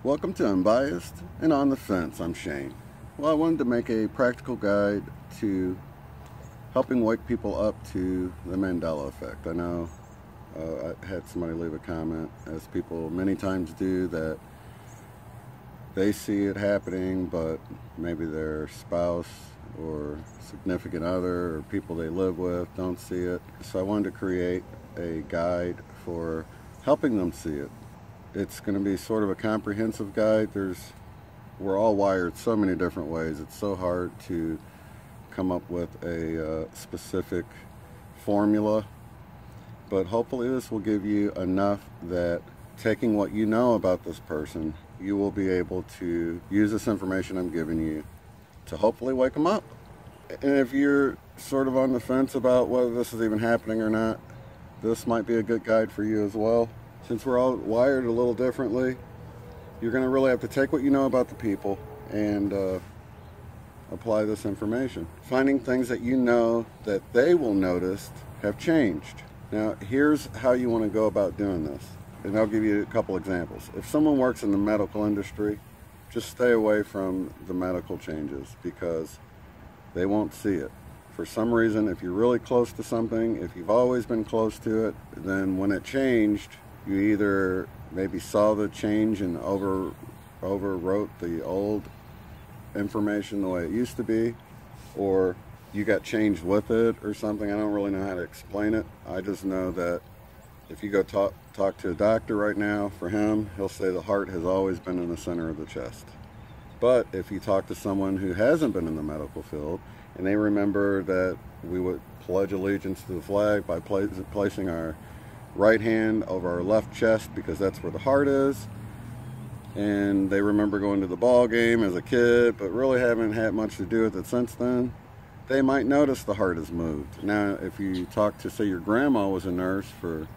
Welcome to Unbiased and On the Fence. I'm Shane. Well, I wanted to make a practical guide to helping wake people up to the Mandela effect. I know I had somebody leave a comment, as people many times do, that they see it happening, but maybe their spouse or significant other or people they live with don't see it. So I wanted to create a guide for helping them see it. It's going to be sort of a comprehensive guide. We're all wired so many different ways. It's so hard to come up with a specific formula, but hopefully this will give you enough that, taking what you know about this person, you will be able to use this information I'm giving you to hopefully wake them up. And if you're sort of on the fence about whether this is even happening or not, this might be a good guide for you as well. Since we're all wired a little differently, you're going to really have to take what you know about the people and apply this information. Finding things that you know that they will notice have changed. Now, here's how you want to go about doing this. And I'll give you a couple examples. If someone works in the medical industry, just stay away from the medical changes because they won't see it. For some reason, if you're really close to something, if you've always been close to it, then when it changed, you either maybe saw the change and overwrote the old information the way it used to be, or you got changed with it or something. I don't really know how to explain it. I just know that if you go talk to a doctor right now, for him, he'll say the heart has always been in the center of the chest. But if you talk to someone who hasn't been in the medical field and they remember that we would pledge allegiance to the flag by placing our right hand over our left chest because that's where the heart is, and they remember going to the ball game as a kid but really haven't had much to do with it since then, they might notice the heart has moved. Now, if you talk to, say, your grandma was a nurse for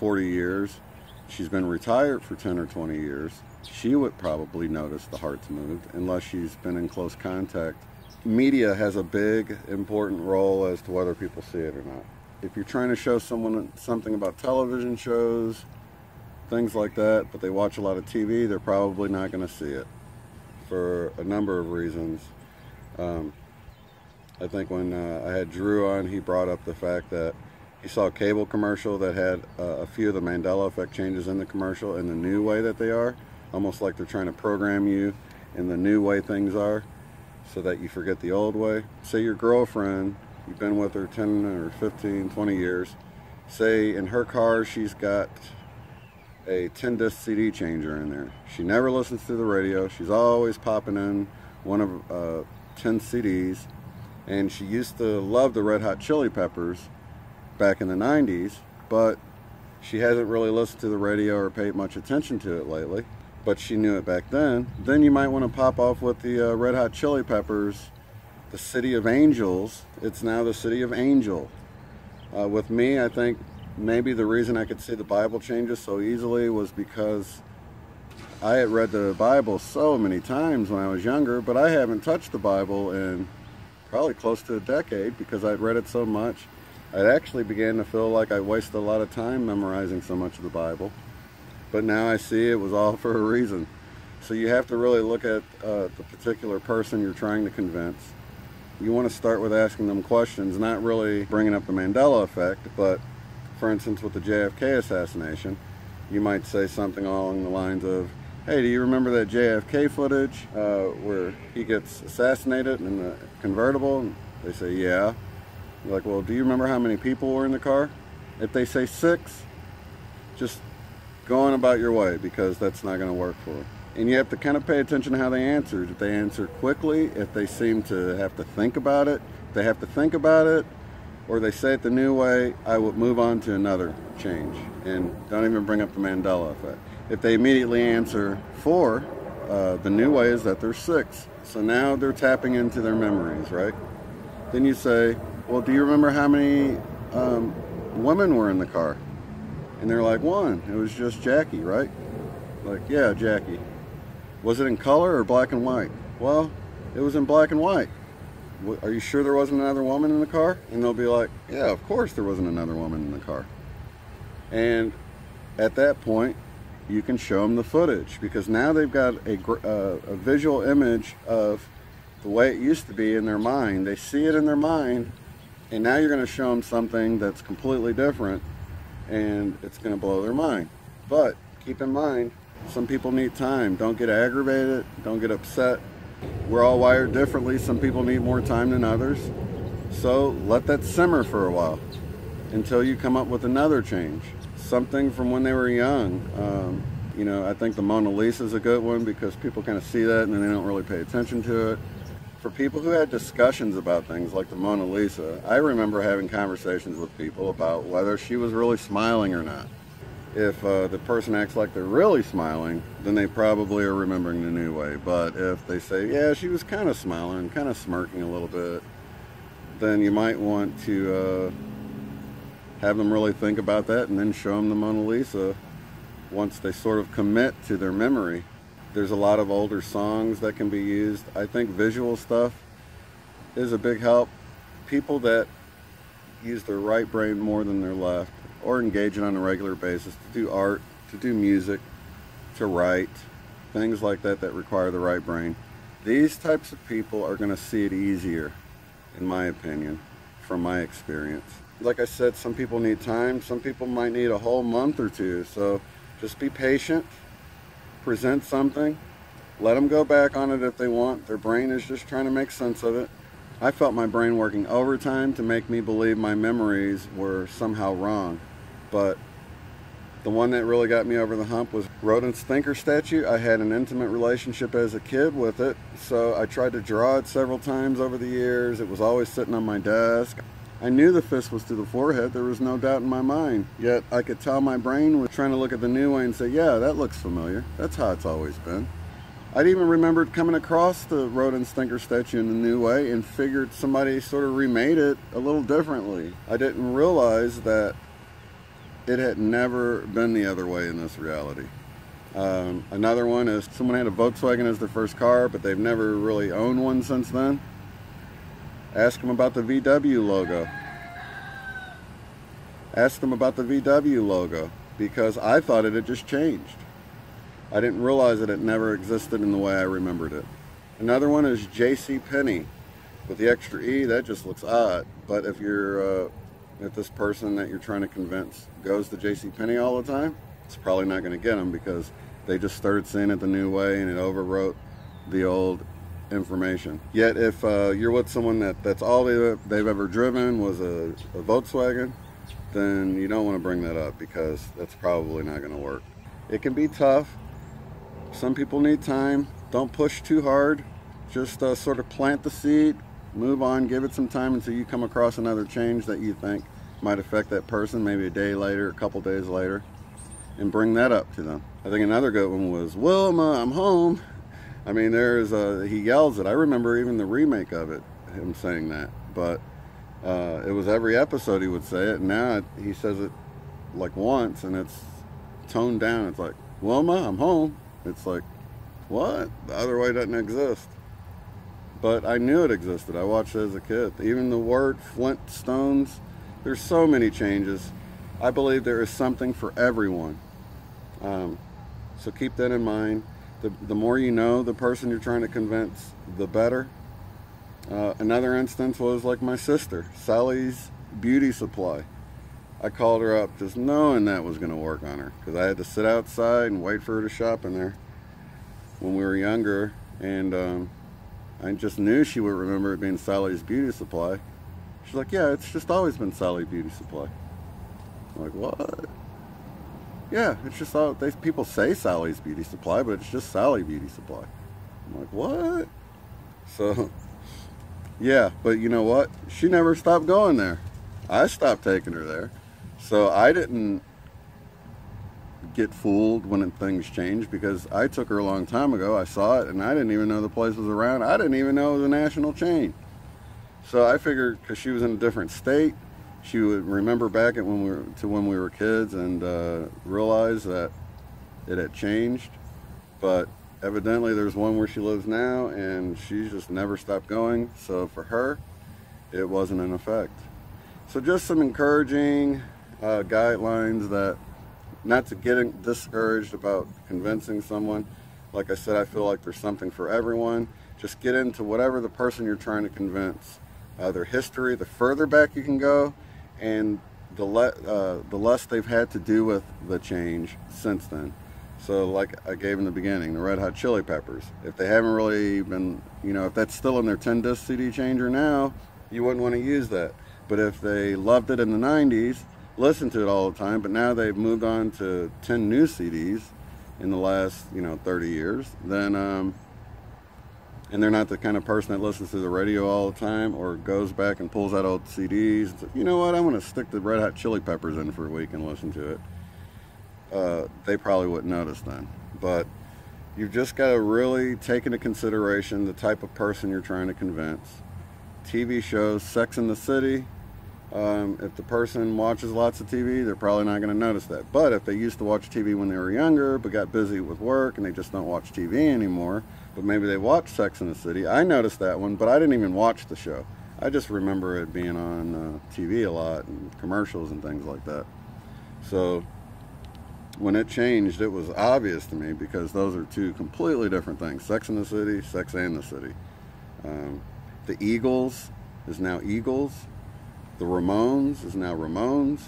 40 years, she's been retired for 10 or 20 years, she would probably notice the heart's moved unless she's been in close contact. Media has a big, important role as to whether people see it or not. If you're trying to show someone something about television shows, things like that, but they watch a lot of TV, they're probably not going to see it for a number of reasons. I think when I had Drew on, he brought up the fact that he saw a cable commercial that had a few of the Mandela effect changes in the commercial in the new way that they are, almost like they're trying to program you in the new way things are so that you forget the old way. Say your girlfriend, you've been with her 10 or 15, 20 years. Say in her car she's got a 10-disc CD changer in there. She never listens to the radio. She's always popping in one of 10 CDs. And she used to love the Red Hot Chili Peppers back in the 90s, but she hasn't really listened to the radio or paid much attention to it lately. But she knew it back then. Then you might want to pop off with the Red Hot Chili Peppers, the City of Angels. It's now the City of Angel. With me, I think maybe the reason I could see the Bible changes so easily was because I had read the Bible so many times when I was younger, but I haven't touched the Bible in probably close to a decade because I'd read it so much. I actually began to feel like I wasted a lot of time memorizing so much of the Bible. But now I see it was all for a reason. So you have to really look at the particular person you're trying to convince. You want to start with asking them questions, not really bringing up the Mandela effect, but for instance with the JFK assassination, you might say something along the lines of, hey, do you remember that JFK footage where he gets assassinated in the convertible? And they say, yeah. You're like, well, do you remember how many people were in the car? If they say 6, just go on about your way because that's not going to work for them. And you have to kind of pay attention to how they answer. If they answer quickly, if they seem to have to think about it, or they say it the new way, I would move on to another change and don't even bring up the Mandela effect. If they immediately answer 4, the new way is that they're 6. So now they're tapping into their memories, right? Then you say, well, do you remember how many women were in the car? And they're like, 1. It was just Jackie, right? Like, yeah, Jackie. Was it in color or black and white? Well, it was in black and white. Are you sure there wasn't another woman in the car? And they'll be like, yeah, of course there wasn't another woman in the car. And at that point, you can show them the footage, because now they've got a visual image of the way it used to be in their mind. They see it in their mind, and now you're going to show them something that's completely different, and it's going to blow their mind. But keep in mind, some people need time. Don't get aggravated. Don't get upset. We're all wired differently. Some people need more time than others. So let that simmer for a while until you come up with another change. Something from when they were young. You know, I think the Mona Lisa is a good one, because people kind of see that and then they don't really pay attention to it. For people who had discussions about things like the Mona Lisa, I remember having conversations with people about whether she was really smiling or not. If the person acts like they're really smiling, then they probably are remembering the new way. But if they say, yeah, she was kind of smiling, kind of smirking a little bit, then you might want to have them really think about that and then show them the Mona Lisa once they sort of commit to their memory. There's a lot of older songs that can be used. I think visual stuff is a big help. People that use their right brain more than their left, or engage it on a regular basis to do art, to do music, to write, things like that that require the right brain. These types of people are going to see it easier, in my opinion, from my experience. Like I said, some people need time. Some people might need a whole month or two. So just be patient, present something, let them go back on it if they want. Their brain is just trying to make sense of it. I felt my brain working overtime to make me believe my memories were somehow wrong. But the one that really got me over the hump was Rodin's thinker statue. I had an intimate relationship as a kid with it, so I tried to draw it several times over the years. It was always sitting on my desk. I knew the fist was to the forehead. There was no doubt in my mind. Yet I could tell my brain was trying to look at the new way and say, yeah, that looks familiar. That's how it's always been. I'd even remembered coming across the Rodin's thinker statue in a new way and figured somebody sort of remade it a little differently. I didn't realize that it had never been the other way in this reality. Another one is someone had a Volkswagen as their first car, but they've never really owned one since then. Ask them about the VW logo. Ask them about the VW logo, because I thought it had just changed. I didn't realize that it never existed in the way I remembered it. Another one is J.C. Penney with the extra E. That just looks odd. But if this person that you're trying to convince goes to J.C. Penney all the time, it's probably not going to get them, because they just started seeing it the new way and it overwrote the old information. Yet if you're with someone that's all they've ever driven was a Volkswagen, then you don't want to bring that up, because that's probably not going to work. It can be tough. Some people need time. Don't push too hard. Just sort of plant the seed, move on, give it some time until you come across another change that you think might affect that person, maybe a day later, a couple days later, and bring that up to them. I think another good one was, Wilma, I'm home. I mean, he yells it. I remember even the remake of it, him saying that. But it was every episode he would say it. And now he says it like once, and it's toned down. It's like, Wilma, I'm home. It's like, what? The other way doesn't exist. But I knew it existed. I watched it as a kid. Even the word Flintstones, there's so many changes. I believe there is something for everyone. So keep that in mind. The more you know the person you're trying to convince, the better. Another instance was like my sister, Sally's Beauty Supply. I called her up just knowing that was going to work on her, because I had to sit outside and wait for her to shop in there when we were younger, and I just knew she would remember it being Sally's Beauty Supply. She's like, yeah, it's just always been Sally Beauty Supply. I'm like, what? Yeah, it's just all, people say Sally's Beauty Supply, but it's just Sally Beauty Supply. I'm like, what? So, yeah, but you know what? She never stopped going there. I stopped taking her there. So I didn't get fooled when things changed, because I took her a long time ago. I saw it, and I didn't even know the place was around. I didn't even know it was a national chain. So I figured, because she was in a different state, she would remember back at when we were kids and realize that it had changed. But evidently there's one where she lives now, and she's just never stopped going. So for her, it wasn't in effect. So just some encouraging guidelines, that not to get discouraged about convincing someone. Like I said, I feel like there's something for everyone. Just get into whatever the person you're trying to convince, their history, the further back you can go, and the less they've had to do with the change since then. So like I gave in the beginning, the Red Hot Chili Peppers, if they haven't really been, if that's still in their 10-disc CD changer now, you wouldn't want to use that. But if they loved it in the 90s, listened to it all the time, but now they've moved on to 10 new CDs in the last 30 years, then and they're not the kind of person that listens to the radio all the time or goes back and pulls out old CDs. You know what, I'm going to stick the Red Hot Chili Peppers in for a week and listen to it. They probably wouldn't notice then. But you've just got to really take into consideration the type of person you're trying to convince. TV shows, Sex and the City, if the person watches lots of TV, they're probably not going to notice that. But if they used to watch TV when they were younger, but got busy with work and they just don't watch TV anymore, but maybe they watch Sex and the City. I noticed that one, but I didn't even watch the show. I just remember it being on TV a lot, and commercials and things like that. So when it changed, it was obvious to me, because those are two completely different things. Sex and the City, Sex and the City. The Eagles is now Eagles. The Ramones is now Ramones.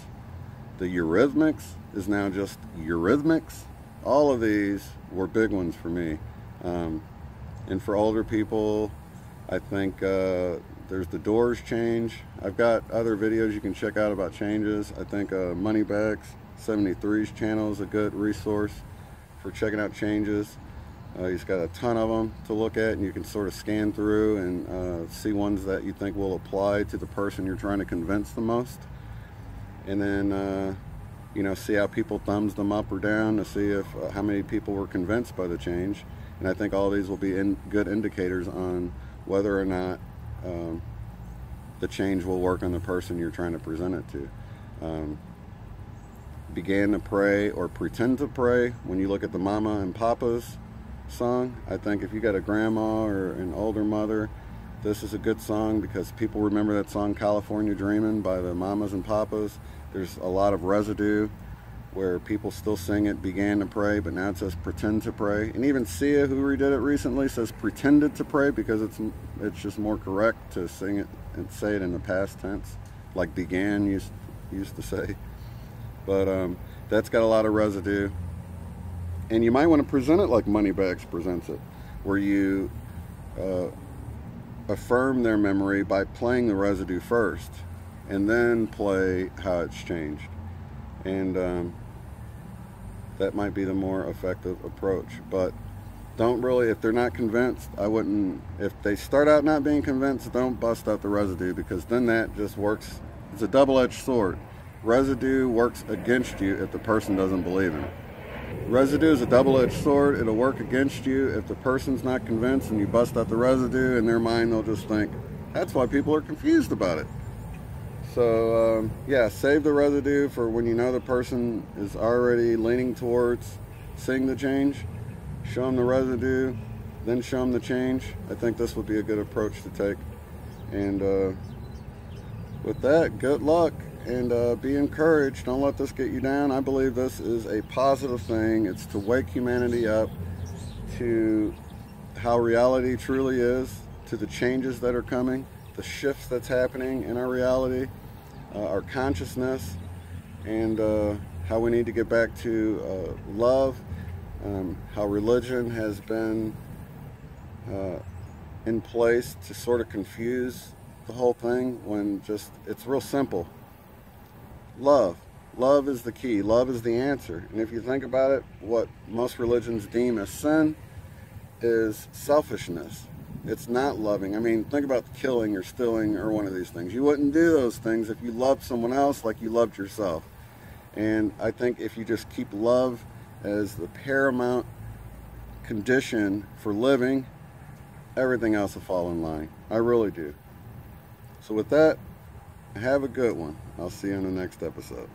The Eurythmics is now just Eurythmics. All of these were big ones for me. And for older people, I think there's the Doors change. I've got other videos you can check out about changes. I think Moneybags 73's channel is a good resource for checking out changes. He's got a ton of them to look at, and you can sort of scan through and see ones that you think will apply to the person you're trying to convince the most. And then, see how people thumbs them up or down to see if how many people were convinced by the change. And I think all these will be good indicators on whether or not the change will work on the person you're trying to present it to. Began to pray or pretend to pray. When you look at the Mama and Papa's song, I think if you got a grandma or an older mother, this is a good song, because people remember that song California Dreamin' by the Mamas and Papas. There's a lot of residue where people still sing it, began to pray, but now it says pretend to pray. And even Sia, who redid it recently, says pretended to pray, because it's just more correct to sing it and say it in the past tense, like began used to say. But that's got a lot of residue. And you might want to present it like Moneybags presents it, where you affirm their memory by playing the residue first, and then play how it's changed. And that might be the more effective approach. But don't really, if they're not convinced, I wouldn't, if they start out not being convinced, don't bust out the residue, because then that just works. It's a double-edged sword. Residue works against you if the person doesn't believe in it. Residue is a double-edged sword. It'll work against you if the person's not convinced and you bust out the residue. In their mind, they'll just think, that's why people are confused about it. So, yeah, save the residue for when you know the person is already leaning towards seeing the change. Show them the residue, then show them the change. I think this would be a good approach to take. And with that, good luck. And be encouraged. Don't let this get you down. I believe this is a positive thing. It's to wake humanity up to how reality truly is, to the changes that are coming, the shifts that's happening in our reality, our consciousness, and how we need to get back to love, how religion has been in place to sort of confuse the whole thing, when just it's real simple. Love is the key. Love is the answer. And if you think about it, what most religions deem as sin is selfishness. It's not loving. I mean, think about killing or stealing or one of these things. You wouldn't do those things if you loved someone else like you loved yourself. And I think if you just keep love as the paramount condition for living, everything else will fall in line. I really do. So with that, have a good one. I'll see you in the next episode.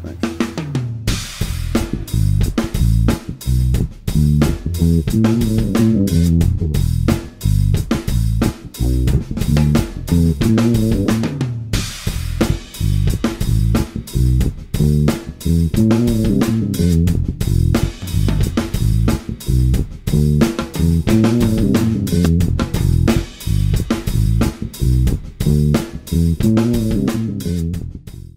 Thanks.